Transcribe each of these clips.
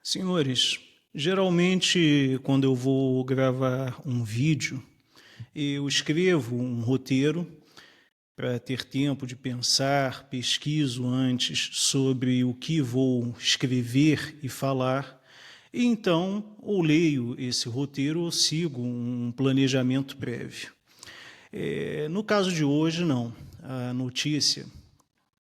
Senhores, geralmente quando eu vou gravar um vídeo, eu escrevo um roteiro para ter tempo de pensar, pesquiso antes sobre o que vou escrever e falar, e então ou leio esse roteiro ou sigo um planejamento prévio. No caso de hoje, não. A notícia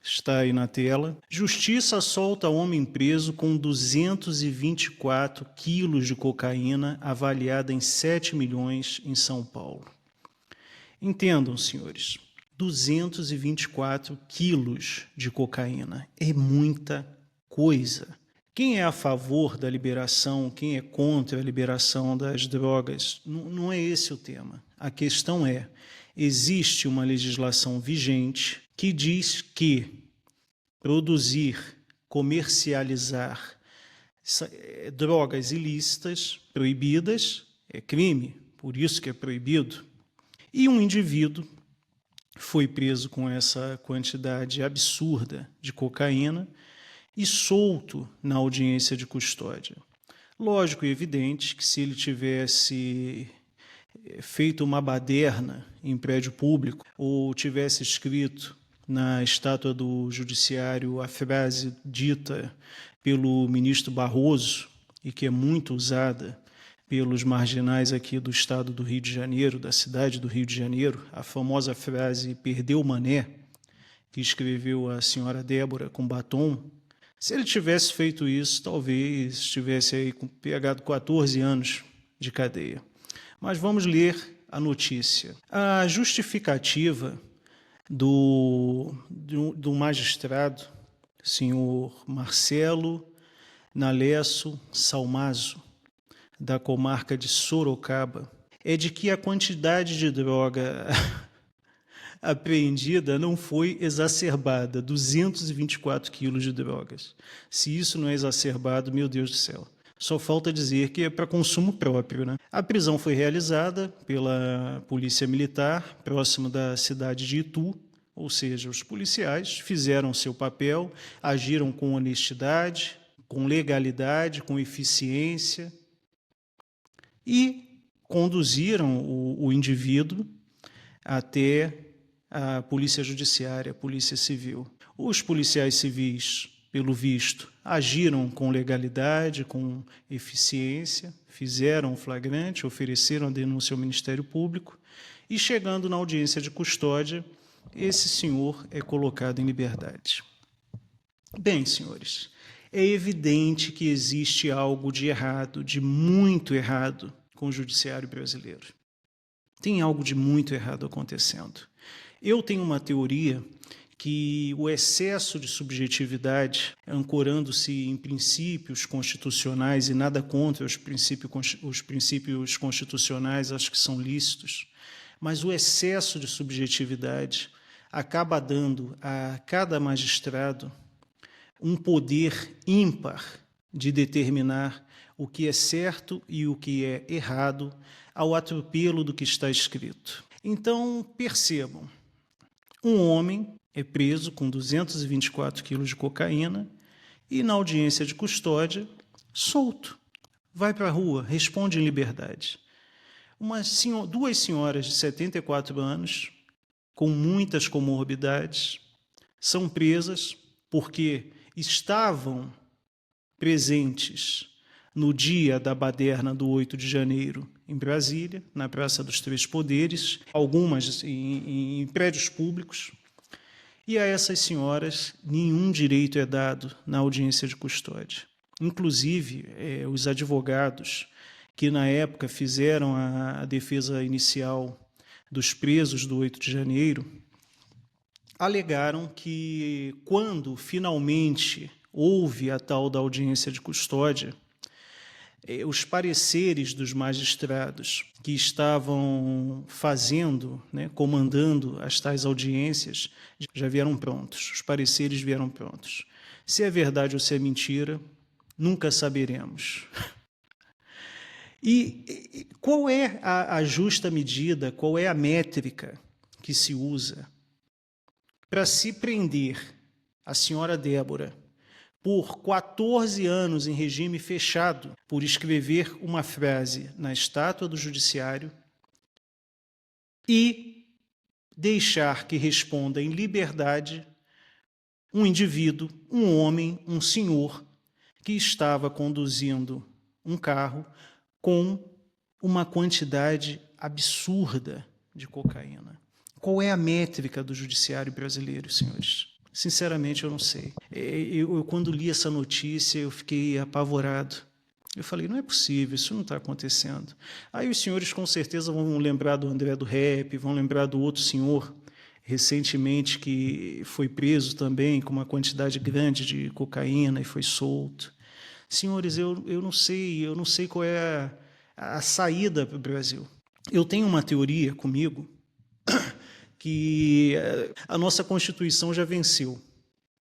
está aí na tela. Justiça solta homem preso com 224 quilos de cocaína avaliada em 7 milhões em São Paulo. Entendam, senhores, 224 quilos de cocaína é muita coisa. Quem é a favor da liberação, quem é contra a liberação das drogas, não é esse o tema. A questão é, existe uma legislação vigente que diz que produzir, comercializar drogas ilícitas, proibidas, é crime, por isso que é proibido. E um indivíduo foi preso com essa quantidade absurda de cocaína e solto na audiência de custódia. Lógico e evidente que se ele tivesse feito uma baderna em prédio público ou tivesse escrito na estátua do judiciário a frase dita pelo ministro Barroso e que é muito usada pelos marginais aqui do estado do Rio de Janeiro, da cidade do Rio de Janeiro, a famosa frase "perdeu o mané", que escreveu a senhora Débora com batom. Se ele tivesse feito isso, talvez estivesse aí pegado 14 anos de cadeia. Mas vamos ler a notícia. A justificativa do magistrado, senhor Marcelo Nalesso Salmazo, da comarca de Sorocaba, é de que a quantidade de droga apreendida não foi exacerbada, 224 quilos de drogas. Se isso não é exacerbado, meu Deus do céu. Só falta dizer que é para consumo próprio, né? A prisão foi realizada pela Polícia Militar, próximo da cidade de Itu, ou seja, os policiais fizeram seu papel, agiram com honestidade, com legalidade, com eficiência e conduziram o indivíduo até a Polícia Judiciária, a Polícia Civil. Os policiais civis, pelo visto, agiram com legalidade, com eficiência, fizeram o flagrante, ofereceram a denúncia ao Ministério Público e, chegando na audiência de custódia, esse senhor é colocado em liberdade. Bem, senhores, é evidente que existe algo de errado, de muito errado, com o judiciário brasileiro. Tem algo de muito errado acontecendo. Eu tenho uma teoria que o excesso de subjetividade, ancorando-se em princípios constitucionais e nada contra os princípios constitucionais, acho que são lícitos, mas o excesso de subjetividade acaba dando a cada magistrado um poder ímpar de determinar o que é certo e o que é errado ao atropelo do que está escrito. Então, percebam, um homem é preso com 224 quilos de cocaína e, na audiência de custódia, solto. Vai para a rua, responde em liberdade. Duas senhoras de 74 anos, com muitas comorbidades, são presas porque estavam presentes no dia da baderna do 8 de janeiro em Brasília, na Praça dos Três Poderes, algumas em prédios públicos, e a essas senhoras nenhum direito é dado na audiência de custódia. Inclusive, os advogados que na época fizeram a defesa inicial dos presos do 8 de janeiro, alegaram que quando finalmente houve a tal da audiência de custódia, os pareceres dos magistrados que estavam fazendo, comandando as tais audiências, já vieram prontos, os pareceres vieram prontos. Se é verdade ou se é mentira, nunca saberemos. E qual é a justa medida, qual é a métrica que se usa para se prender a senhora Débora por 14 anos em regime fechado por escrever uma frase na estátua do Judiciário e deixar que responda em liberdade um indivíduo, um homem, um senhor, que estava conduzindo um carro com uma quantidade absurda de cocaína. Qual é a métrica do judiciário brasileiro, senhores? Sinceramente, eu não sei. Eu, quando li essa notícia, eu fiquei apavorado. Eu falei, não é possível, isso não está acontecendo. Aí os senhores com certeza vão lembrar do André do Rap, vão lembrar do outro senhor, recentemente, que foi preso também com uma quantidade grande de cocaína e foi solto. Senhores, eu não sei qual é a saída para o Brasil. Eu tenho uma teoria comigo que a nossa Constituição já venceu,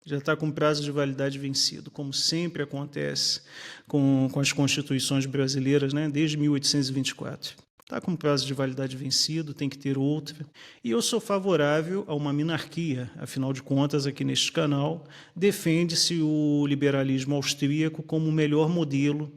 já está com prazo de validade vencido, como sempre acontece com as constituições brasileiras, né, desde 1824. Está com prazo de validade vencido, tem que ter outra. E eu sou favorável a uma minarquia, afinal de contas, aqui neste canal, defende-se o liberalismo austríaco como o melhor modelo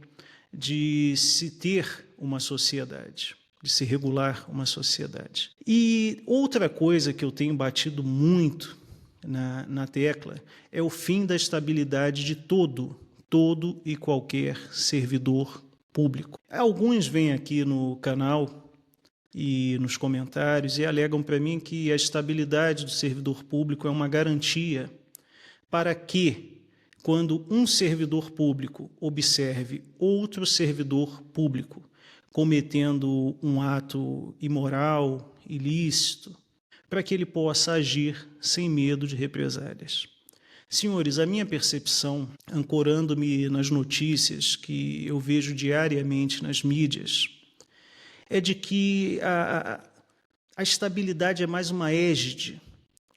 de se ter uma sociedade, de se regular uma sociedade. E outra coisa que eu tenho batido muito na tecla é o fim da estabilidade de todo e qualquer servidor público. Alguns vêm aqui no canal e nos comentários e alegam para mim que a estabilidade do servidor público é uma garantia para que, quando um servidor público observe outro servidor público cometendo um ato imoral, ilícito, para que ele possa agir sem medo de represálias. Senhores, a minha percepção, ancorando-me nas notícias que eu vejo diariamente nas mídias, é de que a estabilidade é mais uma égide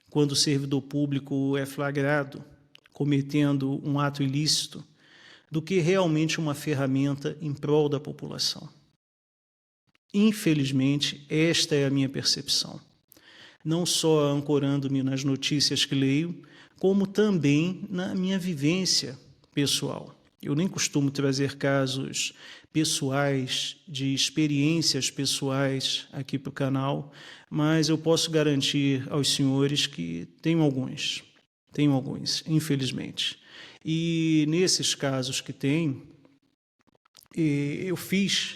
quando o servidor público é flagrado cometendo um ato ilícito do que realmente uma ferramenta em prol da população. Infelizmente, esta é a minha percepção. Não só ancorando-me nas notícias que leio, como também na minha vivência pessoal. Eu nem costumo trazer casos pessoais, de experiências pessoais aqui para o canal, mas eu posso garantir aos senhores que tenho alguns, infelizmente. E nesses casos que tem, eu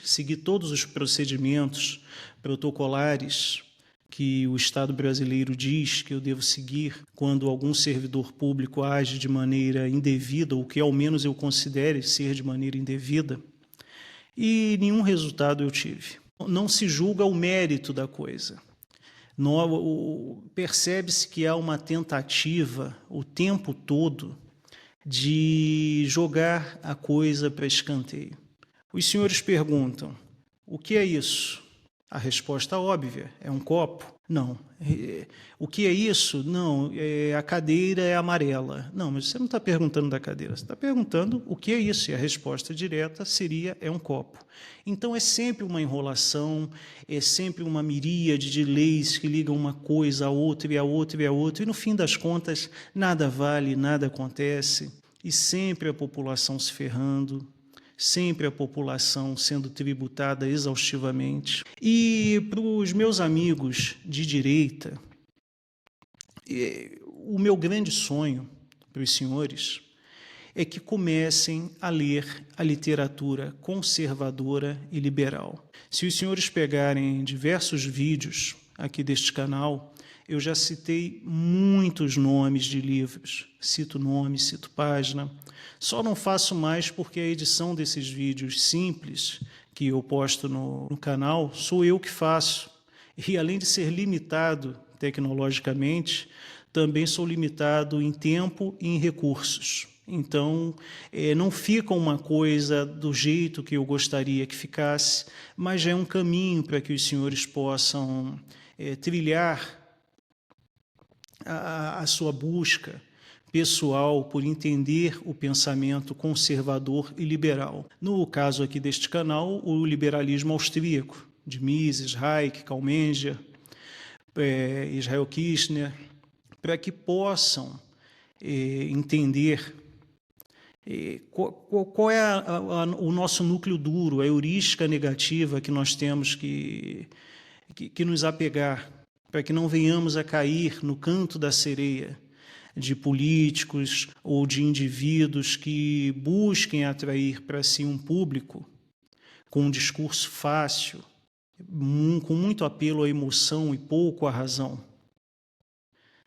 segui todos os procedimentos protocolares que o Estado brasileiro diz que eu devo seguir quando algum servidor público age de maneira indevida, ou que ao menos eu considere ser de maneira indevida, e nenhum resultado eu tive. Não se julga o mérito da coisa. Percebe-se que há uma tentativa o tempo todo de jogar a coisa para escanteio. Os senhores perguntam, o que é isso? A resposta óbvia, é um copo? Não. O que é isso? Não, a cadeira é amarela. Não, mas você não está perguntando da cadeira, você está perguntando o que é isso, e a resposta direta seria, é um copo. Então é sempre uma enrolação, é sempre uma miríade de leis que ligam uma coisa a outra e a outra e a outra, e no fim das contas nada vale, nada acontece, e sempre a população se ferrando, sempre a população sendo tributada exaustivamente. E para os meus amigos de direita, o meu grande sonho para os senhores é que comecem a ler a literatura conservadora e liberal. Se os senhores pegarem diversos vídeos aqui deste canal, eu já citei muitos nomes de livros, cito nome, cito página. Só não faço mais porque a edição desses vídeos simples que eu posto no canal sou eu que faço. E além de ser limitado tecnologicamente, também sou limitado em tempo e em recursos. Então, não fica uma coisa do jeito que eu gostaria que ficasse, mas já é um caminho para que os senhores possam trilhar a sua busca pessoal por entender o pensamento conservador e liberal. No caso aqui deste canal, o liberalismo austríaco, de Mises, Hayek, Kalmenger, Israel Kirzner, para que possam entender Qual é o nosso núcleo duro, a heurística negativa que nós temos que nos apegar, para que não venhamos a cair no canto da sereia de políticos ou de indivíduos que busquem atrair para si um público com um discurso fácil, com muito apelo à emoção e pouco à razão.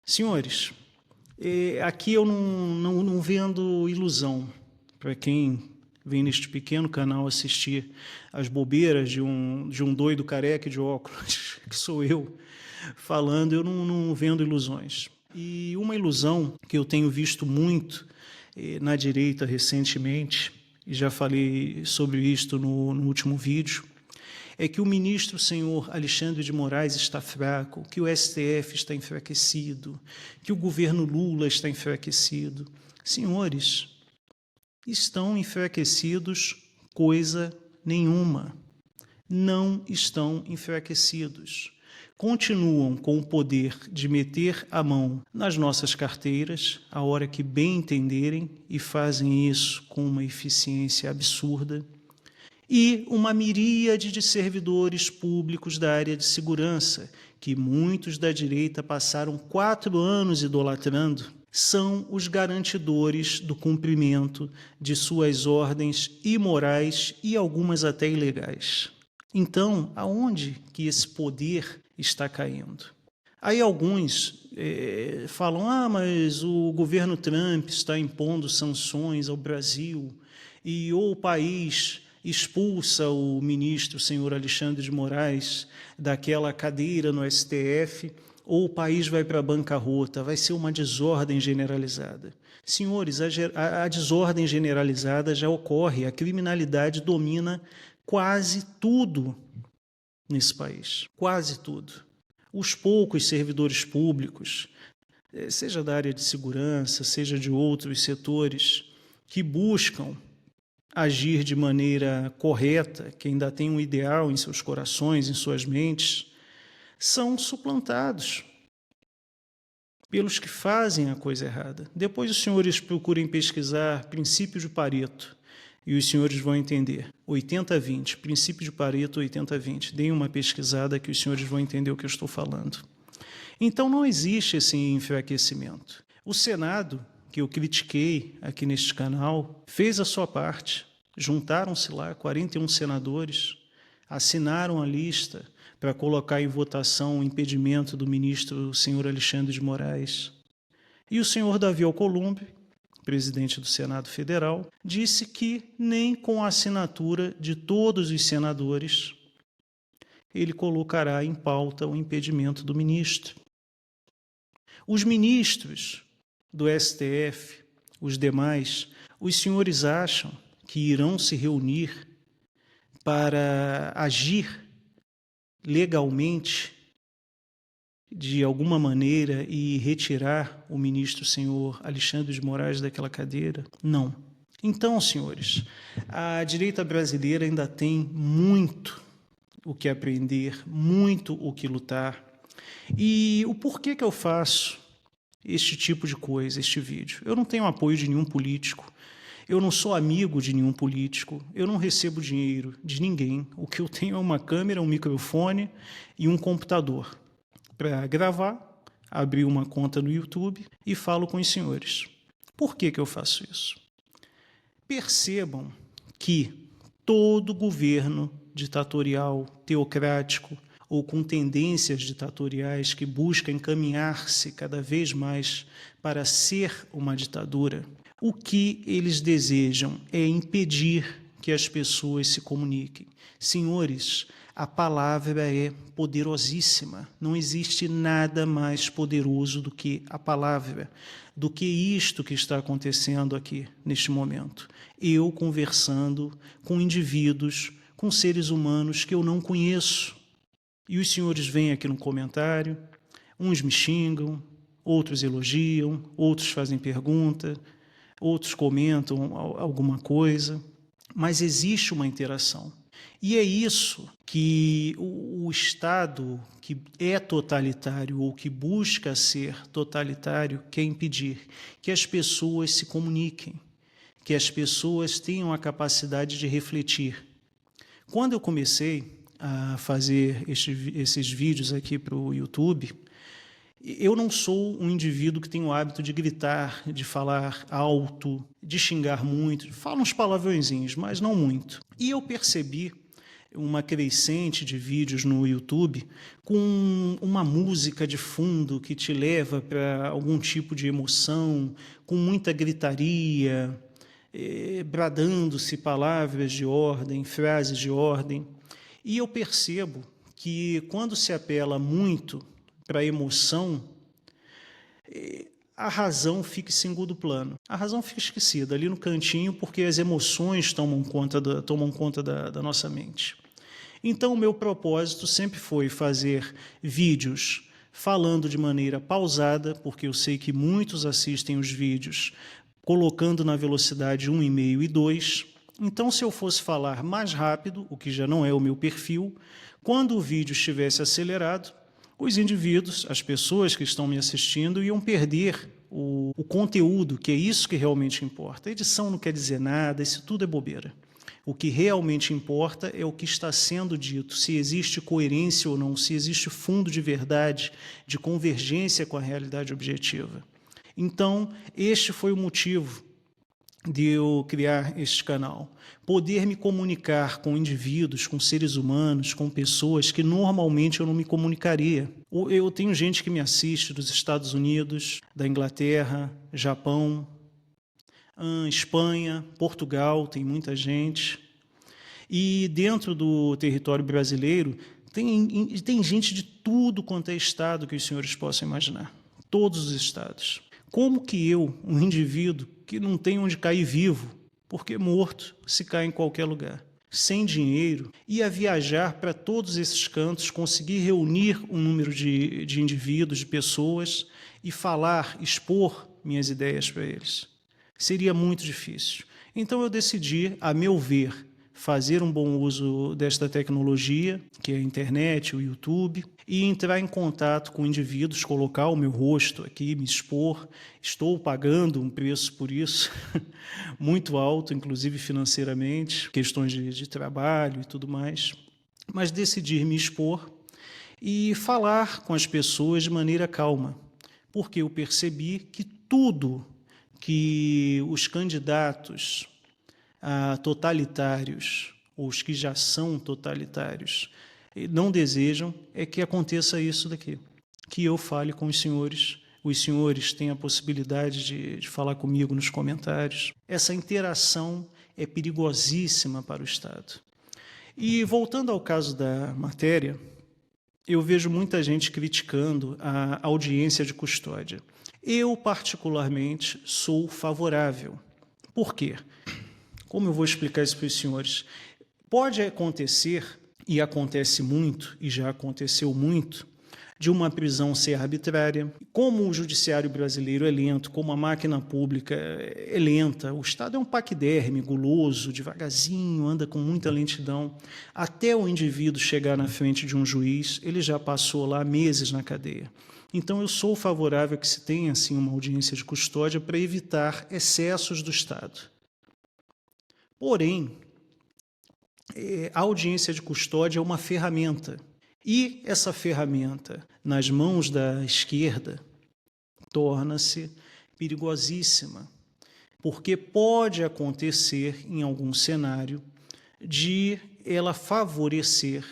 Senhores, aqui eu não vendo ilusão para quem vem neste pequeno canal assistir as bobeiras de um doido careca de óculos, que sou eu, falando, eu não vendo ilusões. E uma ilusão que eu tenho visto muito na direita recentemente, e já falei sobre isto no último vídeo, é que o ministro senhor Alexandre de Moraes está fraco, que o STF está enfraquecido, que o governo Lula está enfraquecido. Senhores, estão enfraquecidos coisa nenhuma. Não estão enfraquecidos. Continuam com o poder de meter a mão nas nossas carteiras, a hora que bem entenderem, e fazem isso com uma eficiência absurda, e uma miríade de servidores públicos da área de segurança, que muitos da direita passaram 4 anos idolatrando, são os garantidores do cumprimento de suas ordens imorais e algumas até ilegais. Então, aonde que esse poder está caindo? Aí alguns falam, mas o governo Trump está impondo sanções ao Brasil e ou o país expulsa o ministro senhor Alexandre de Moraes daquela cadeira no STF, ou o país vai para a bancarrota, vai ser uma desordem generalizada. Senhores, a desordem generalizada já ocorre, a criminalidade domina quase tudo nesse país, quase tudo. Os poucos servidores públicos, seja da área de segurança, seja de outros setores, que buscam agir de maneira correta, que ainda tem um ideal em seus corações, em suas mentes, são suplantados pelos que fazem a coisa errada. Depois os senhores procurem pesquisar princípio de Pareto e os senhores vão entender. 80-20, princípio de Pareto 80-20. Deem uma pesquisada que os senhores vão entender o que eu estou falando. Então não existe esse enfraquecimento. O Senado, que eu critiquei aqui neste canal, fez a sua parte. Juntaram-se lá 41 senadores, assinaram a lista para colocar em votação o impedimento do ministro senhor Alexandre de Moraes. E o senhor Davi Alcolumbre, presidente do Senado Federal, disse que nem com a assinatura de todos os senadores ele colocará em pauta o impedimento do ministro. Os ministros do STF, os demais, os senhores acham que irão se reunir para agir legalmente de alguma maneira e retirar o ministro senhor Alexandre de Moraes daquela cadeira? Não. Então, senhores, a direita brasileira ainda tem muito o que aprender, muito o que lutar. E o porquê que eu faço este tipo de coisa, este vídeo? Eu não tenho apoio de nenhum político, eu não sou amigo de nenhum político, eu não recebo dinheiro de ninguém. O que eu tenho é uma câmera, um microfone e um computador para gravar, abrir uma conta no YouTube e falo com os senhores. Por que eu faço isso? Percebam que todo governo ditatorial, teocrático ou com tendências ditatoriais que busca encaminhar-se cada vez mais para ser uma ditadura, o que eles desejam é impedir que as pessoas se comuniquem. Senhores, a palavra é poderosíssima. Não existe nada mais poderoso do que a palavra, do que isto que está acontecendo aqui neste momento. Eu conversando com indivíduos, com seres humanos que eu não conheço. E os senhores vêm aqui no comentário, uns me xingam, outros elogiam, outros fazem pergunta, outros comentam alguma coisa, mas existe uma interação. E é isso que o Estado que é totalitário ou que busca ser totalitário quer impedir, que as pessoas se comuniquem, que as pessoas tenham a capacidade de refletir. Quando eu comecei a fazer esses vídeos aqui para o YouTube, eu não sou um indivíduo que tem o hábito de gritar, de falar alto, de xingar muito. Falo uns palavrõezinhos, mas não muito. E eu percebi uma crescente de vídeos no YouTube com uma música de fundo que te leva para algum tipo de emoção, com muita gritaria, bradando-se palavras de ordem, frases de ordem. E eu percebo que quando se apela muito para a emoção, a razão fica em segundo plano. A razão fica esquecida ali no cantinho porque as emoções tomam conta da nossa mente. Então, o meu propósito sempre foi fazer vídeos falando de maneira pausada, porque eu sei que muitos assistem os vídeos colocando na velocidade 1,5 e 2. Então, se eu fosse falar mais rápido, o que já não é o meu perfil, quando o vídeo estivesse acelerado, os indivíduos, as pessoas que estão me assistindo, iam perder o conteúdo, que é isso que realmente importa. A edição não quer dizer nada, isso tudo é bobeira. O que realmente importa é o que está sendo dito, se existe coerência ou não, se existe fundo de verdade, de convergência com a realidade objetiva. Então, este foi o motivo de eu criar este canal. Poder me comunicar com indivíduos, com seres humanos, com pessoas que normalmente eu não me comunicaria. Eu tenho gente que me assiste dos Estados Unidos, da Inglaterra, Japão, Espanha, Portugal, tem muita gente. E dentro do território brasileiro tem gente de tudo quanto é estado que os senhores possam imaginar. Todos os estados. Como que eu, um indivíduo que não tem onde cair vivo, porque morto se cai em qualquer lugar, sem dinheiro, ia viajar para todos esses cantos, conseguir reunir um número de indivíduos, de pessoas, e falar, expor minhas ideias para eles? Seria muito difícil. Então eu decidi, a meu ver, fazer um bom uso desta tecnologia, que é a internet, o YouTube, e entrar em contato com indivíduos, colocar o meu rosto aqui, me expor. Estou pagando um preço por isso, muito alto, inclusive financeiramente, questões de trabalho e tudo mais, mas decidi me expor e falar com as pessoas de maneira calma, porque eu percebi que tudo que os candidatos totalitários, ou os que já são totalitários, não desejam é que aconteça isso daqui, que eu fale com os senhores têm a possibilidade de falar comigo nos comentários. Essa interação é perigosíssima para o Estado. E voltando ao caso da matéria, eu vejo muita gente criticando a audiência de custódia. Eu, particularmente, sou favorável. Por quê? Como eu vou explicar isso para os senhores? Pode acontecer, e acontece muito, e já aconteceu muito, de uma prisão ser arbitrária. Como o judiciário brasileiro é lento, como a máquina pública é lenta, o Estado é um paquiderme, guloso, devagarzinho, anda com muita lentidão. Até o indivíduo chegar na frente de um juiz, ele já passou lá meses na cadeia. Então, eu sou favorável a que se tenha, assim, uma audiência de custódia para evitar excessos do Estado. Porém, a audiência de custódia é uma ferramenta. E essa ferramenta, nas mãos da esquerda, torna-se perigosíssima, porque pode acontecer, em algum cenário, de ela favorecer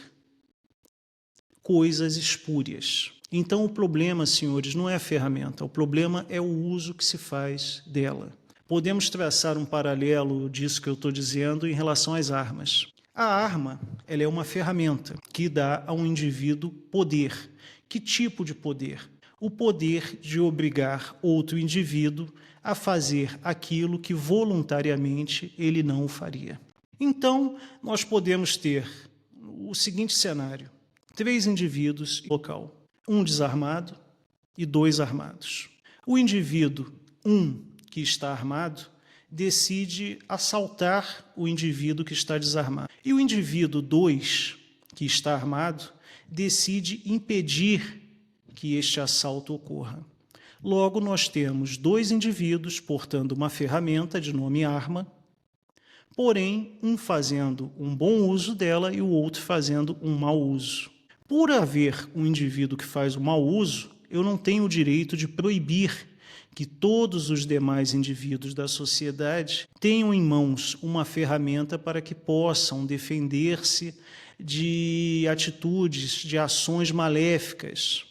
coisas espúrias. Então, o problema, senhores, não é a ferramenta, o problema é o uso que se faz dela. Podemos traçar um paralelo disso que eu estou dizendo em relação às armas. A arma, ela é uma ferramenta que dá a um indivíduo poder. Que tipo de poder? O poder de obrigar outro indivíduo a fazer aquilo que voluntariamente ele não faria. Então, nós podemos ter o seguinte cenário: 3 indivíduos no local, um desarmado e 2 armados. O indivíduo 1 que está armado decide assaltar o indivíduo que está desarmado. E o indivíduo 2, que está armado, decide impedir que este assalto ocorra. Logo, nós temos dois indivíduos portando uma ferramenta de nome arma, porém, um fazendo um bom uso dela e o outro fazendo um mau uso. Por haver um indivíduo que faz o mau uso, eu não tenho o direito de proibir que todos os demais indivíduos da sociedade tenham em mãos uma ferramenta para que possam defender-se de atitudes, de ações maléficas,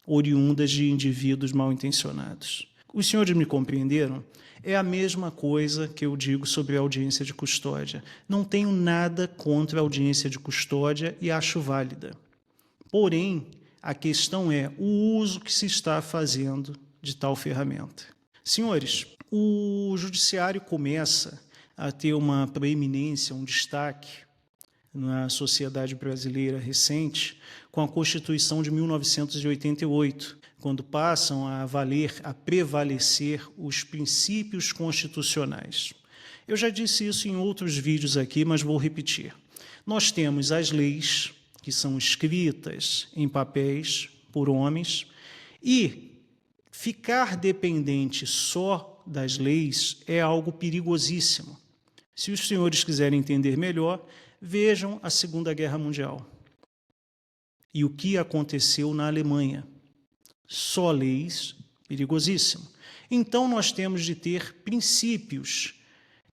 oriundas de indivíduos mal intencionados. Os senhores me compreenderam? É a mesma coisa que eu digo sobre a audiência de custódia. Não tenho nada contra a audiência de custódia e acho válida. Porém, a questão é o uso que se está fazendo de tal ferramenta. Senhores, o judiciário começa a ter uma proeminência, um destaque na sociedade brasileira recente com a Constituição de 1988, quando passam a valer, a prevalecer os princípios constitucionais. Eu já disse isso em outros vídeos aqui, mas vou repetir. Nós temos as leis, que são escritas em papéis por homens, e ficar dependente só das leis é algo perigosíssimo. Se os senhores quiserem entender melhor, vejam a Segunda Guerra Mundial e o que aconteceu na Alemanha. Só leis, perigosíssimo. Então, nós temos de ter princípios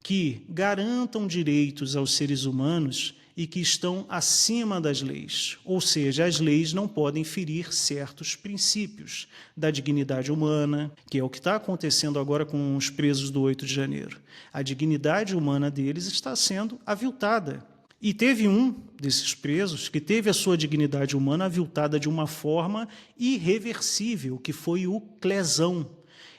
que garantam direitos aos seres humanos e que estão acima das leis. Ou seja, as leis não podem ferir certos princípios da dignidade humana, que é o que está acontecendo agora com os presos do 8 de janeiro. A dignidade humana deles está sendo aviltada. E teve um desses presos que teve a sua dignidade humana aviltada de uma forma irreversível, que foi o Clesão.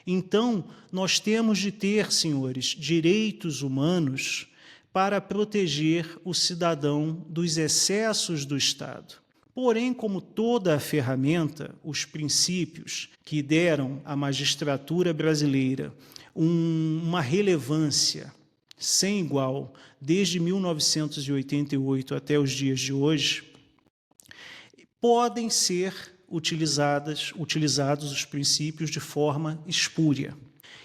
Então, nós temos de ter, senhores, direitos humanos para proteger o cidadão dos excessos do Estado. Porém, como toda a ferramenta, os princípios que deram à magistratura brasileira uma relevância sem igual desde 1988 até os dias de hoje, podem ser utilizados os princípios de forma espúria.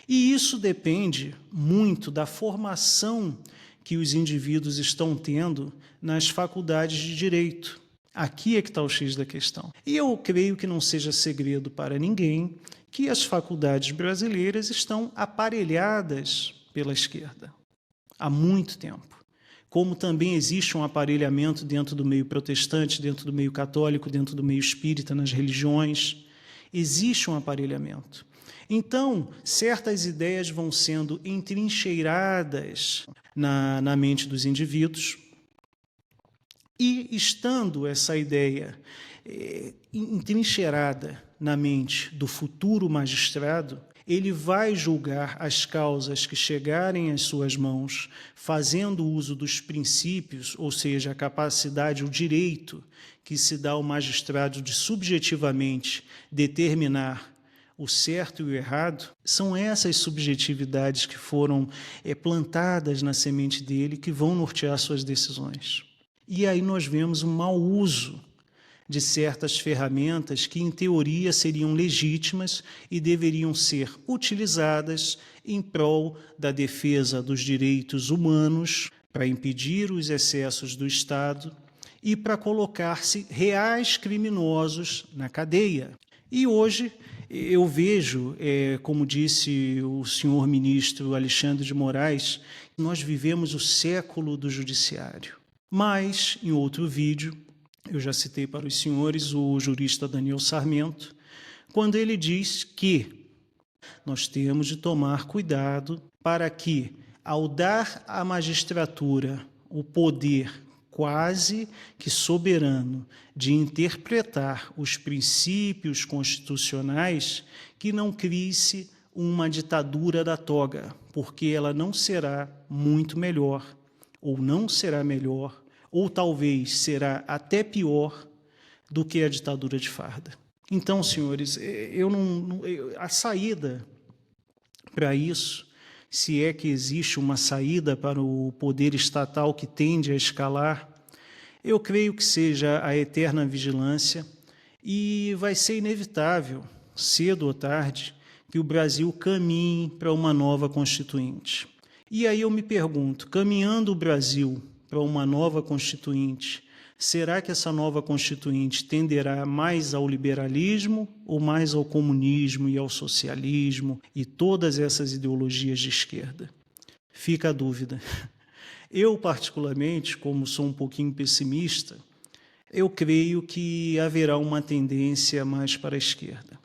E isso depende muito da formação que os indivíduos estão tendo nas faculdades de direito. Aqui é que está o X da questão. E eu creio que não seja segredo para ninguém que as faculdades brasileiras estão aparelhadas pela esquerda há muito tempo. Como também existe um aparelhamento dentro do meio protestante, dentro do meio católico, dentro do meio espírita, nas religiões. Existe um aparelhamento. Então, certas ideias vão sendo entrincheiradas na mente dos indivíduos e, estando essa ideia entrincheirada na mente do futuro magistrado, ele vai julgar as causas que chegarem às suas mãos, fazendo uso dos princípios, ou seja, a capacidade, o direito que se dá ao magistrado de subjetivamente determinar o certo e o errado. São essas subjetividades que foram plantadas na semente dele que vão nortear suas decisões. E aí nós vemos um mau uso de certas ferramentas que, em teoria, seriam legítimas e deveriam ser utilizadas em prol da defesa dos direitos humanos, para impedir os excessos do Estado e para colocar-se reais criminosos na cadeia. E hoje eu vejo, como disse o senhor ministro Alexandre de Moraes, nós vivemos o século do judiciário. Mas, em outro vídeo, eu já citei para os senhores o jurista Daniel Sarmento, quando ele diz que nós temos de tomar cuidado para que, ao dar à magistratura o poder quase que soberano de interpretar os princípios constitucionais, que não crie-se uma ditadura da toga, porque ela não será muito melhor, ou não será melhor, ou talvez será até pior do que a ditadura de farda. Então, senhores, a saída para isso, se é que existe uma saída para o poder estatal que tende a escalar, eu creio que seja a eterna vigilância, e vai ser inevitável cedo ou tarde, que o Brasil caminhe para uma nova Constituinte. E aí eu me pergunto, caminhando o Brasil para uma nova Constituinte, será que essa nova Constituinte tenderá mais ao liberalismo ou mais ao comunismo e ao socialismo e todas essas ideologias de esquerda? Fica a dúvida. Eu, particularmente, como sou um pouquinho pessimista, eu creio que haverá uma tendência mais para a esquerda.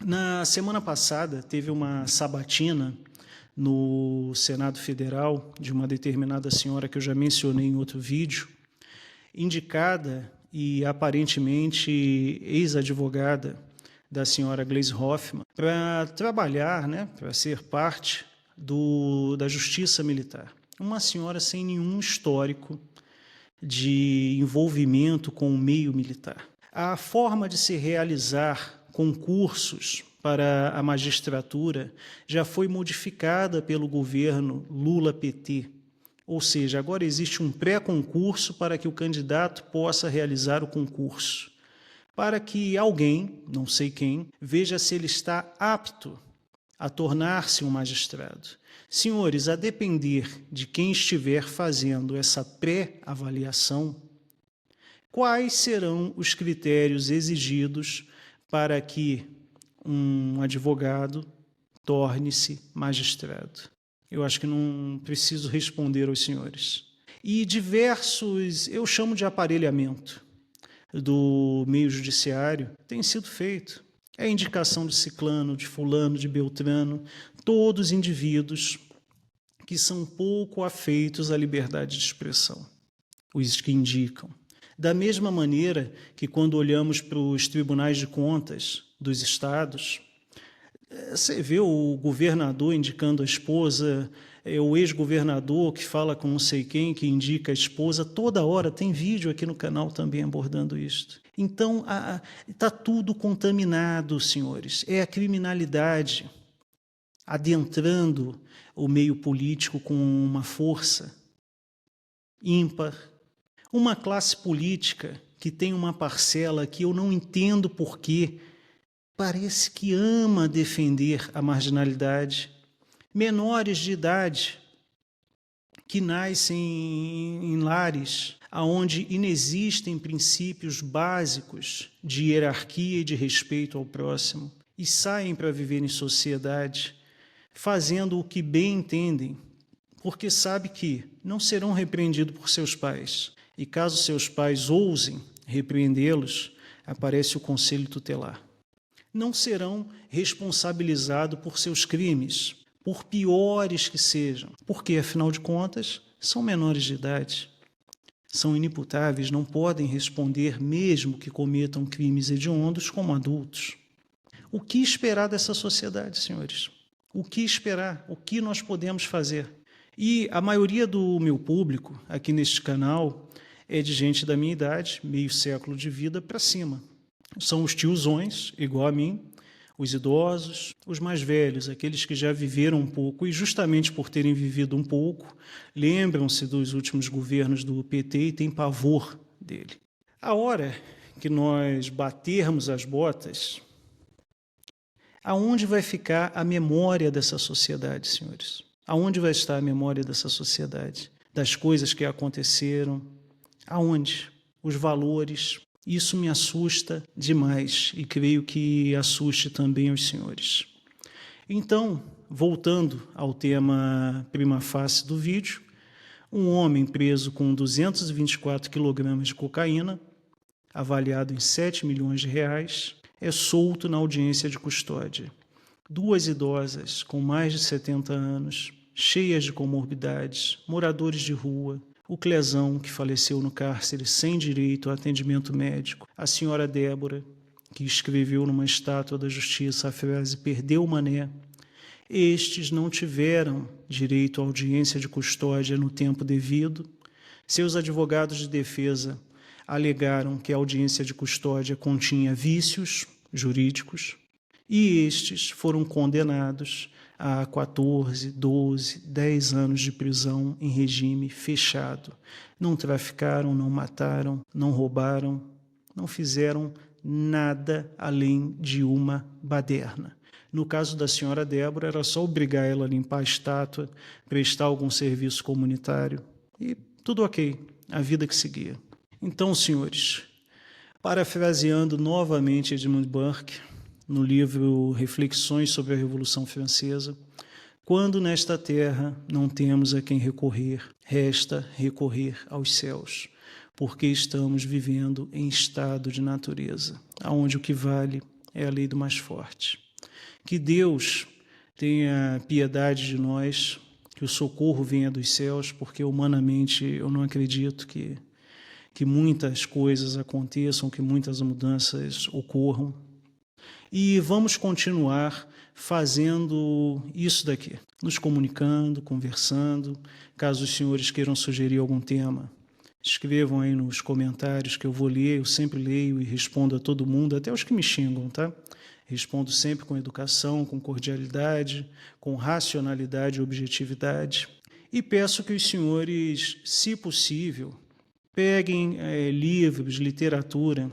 Na semana passada, teve uma sabatina no Senado Federal de uma determinada senhora que eu já mencionei em outro vídeo, indicada e aparentemente ex-advogada da senhora Gleisi Hoffmann, para trabalhar, para ser parte da Justiça Militar. Uma senhora sem nenhum histórico de envolvimento com o meio militar. A forma de se realizar concursos para a magistratura já foi modificada pelo governo Lula-PT. Ou seja, agora existe um pré-concurso para que o candidato possa realizar o concurso, para que alguém, não sei quem, veja se ele está apto a tornar-se um magistrado. Senhores, a depender de quem estiver fazendo essa pré-avaliação, quais serão os critérios exigidos para que um advogado torne-se magistrado? Eu acho que não preciso responder aos senhores. E diversos, eu chamo de aparelhamento do meio judiciário, tem sido feito. É indicação de ciclano, de fulano, de beltrano, todos indivíduos que são pouco afeitos à liberdade de expressão, os que indicam. Da mesma maneira que quando olhamos para os tribunais de contas dos estados, você vê o governador indicando a esposa, o ex-governador que fala com não sei quem, que indica a esposa, toda hora, tem vídeo aqui no canal também abordando isso. Então, está tudo contaminado, senhores. É a criminalidade adentrando o meio político com uma força ímpar. Uma classe política que tem uma parcela que eu não entendo por quê, parece que ama defender a marginalidade. Menores de idade que nascem em lares onde inexistem princípios básicos de hierarquia e de respeito ao próximo e saem para viver em sociedade, fazendo o que bem entendem, porque sabe que não serão repreendidos por seus pais. E caso seus pais ousem repreendê-los, aparece o conselho tutelar. Não serão responsabilizados por seus crimes, por piores que sejam, porque, afinal de contas, são menores de idade. São inimputáveis, não podem responder mesmo que cometam crimes hediondos como adultos. O que esperar dessa sociedade, senhores? O que esperar? O que nós podemos fazer? E a maioria do meu público aqui neste canal é de gente da minha idade, meio século de vida para cima. São os tiozões, igual a mim, os idosos, os mais velhos, aqueles que já viveram um pouco e justamente por terem vivido um pouco, lembram-se dos últimos governos do PT e têm pavor dele. A hora que nós batermos as botas, aonde vai ficar a memória dessa sociedade, senhores? Aonde vai estar a memória dessa sociedade? Das coisas que aconteceram? Aonde? Os valores? Isso me assusta demais e creio que assuste também os senhores. Então, voltando ao tema prima facie do vídeo, um homem preso com 224 kg de cocaína, avaliado em 7 milhões de reais, é solto na audiência de custódia. Duas idosas com mais de 70 anos, cheias de comorbidades, moradores de rua, o Clezão, que faleceu no cárcere sem direito a atendimento médico, a senhora Débora, que escreveu numa estátua da justiça a frase "perdeu o mané", estes não tiveram direito à audiência de custódia no tempo devido. Seus advogados de defesa alegaram que a audiência de custódia continha vícios jurídicos e estes foram condenados a 14, 12, 10 anos de prisão em regime fechado. Não traficaram, não mataram, não roubaram, não fizeram nada além de uma baderna. No caso da senhora Débora, era só obrigar ela a limpar a estátua, prestar algum serviço comunitário e tudo ok, a vida que seguia. Então, senhores, parafraseando novamente Edmund Burke, no livro Reflexões sobre a Revolução Francesa, quando nesta terra não temos a quem recorrer, resta recorrer aos céus, porque estamos vivendo em estado de natureza, onde o que vale é a lei do mais forte. Que Deus tenha piedade de nós, que o socorro venha dos céus, porque humanamente eu não acredito que muitas coisas aconteçam, que muitas mudanças ocorram. E vamos continuar fazendo isso daqui, nos comunicando, conversando. Caso os senhores queiram sugerir algum tema, escrevam aí nos comentários que eu vou ler, eu sempre leio e respondo a todo mundo, até os que me xingam, tá? Respondo sempre com educação, com cordialidade, com racionalidade e objetividade. E peço que os senhores, se possível, peguem livros, literatura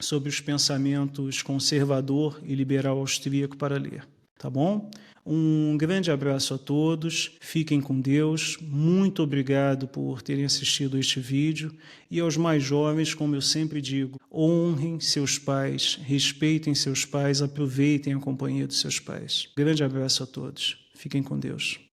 sobre os pensamentos conservador e liberal austríaco para ler, tá bom? Um grande abraço a todos, fiquem com Deus, muito obrigado por terem assistido a este vídeo e aos mais jovens, como eu sempre digo, honrem seus pais, respeitem seus pais, aproveitem a companhia dos seus pais. Grande abraço a todos, fiquem com Deus.